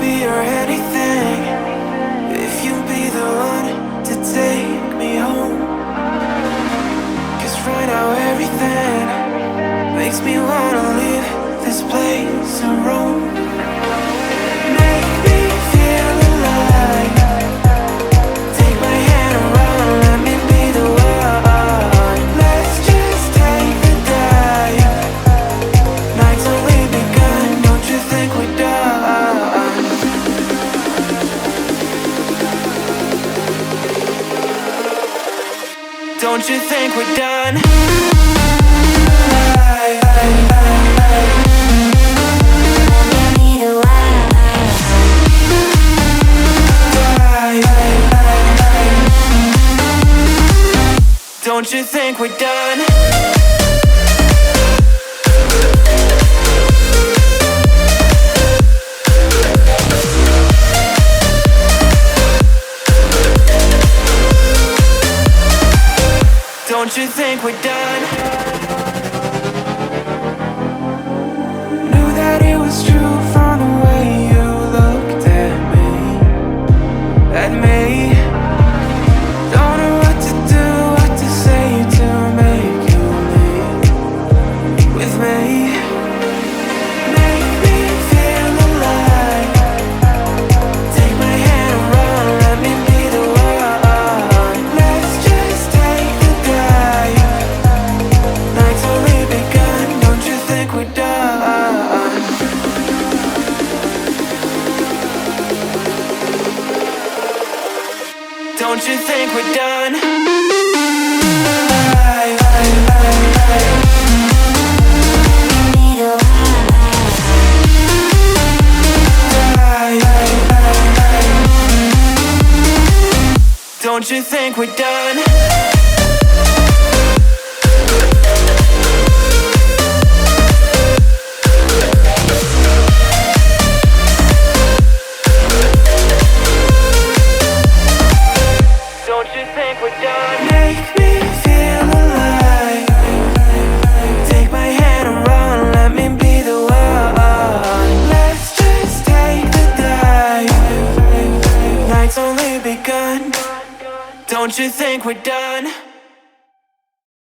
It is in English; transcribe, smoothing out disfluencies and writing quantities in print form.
be your anything, if you'll be the one to take me home. 'Cause right now everything makes me wanna leave this place and roam. Make me feel alive. Take my hand around, let me be the one. Let's just take the dive. Night's only begun, don't you think we're done? Don't you think we're done? Don't you think we're done? Don't you think we're done? Knew that it was true from the way you looked at me. At me. Don't know what to do, what to say to make you leave with me. Make me feel alive. Take my hand around, let me be the one. Let's just take the dive. Night's only begun, don't you think we're done? Don't you think we're done? Don't you think we're done? Don't you think we're done? Make me feel alive. Take my hand around, let me be the one. Let's just take the dive. Night's only begun. Don't you think we're done?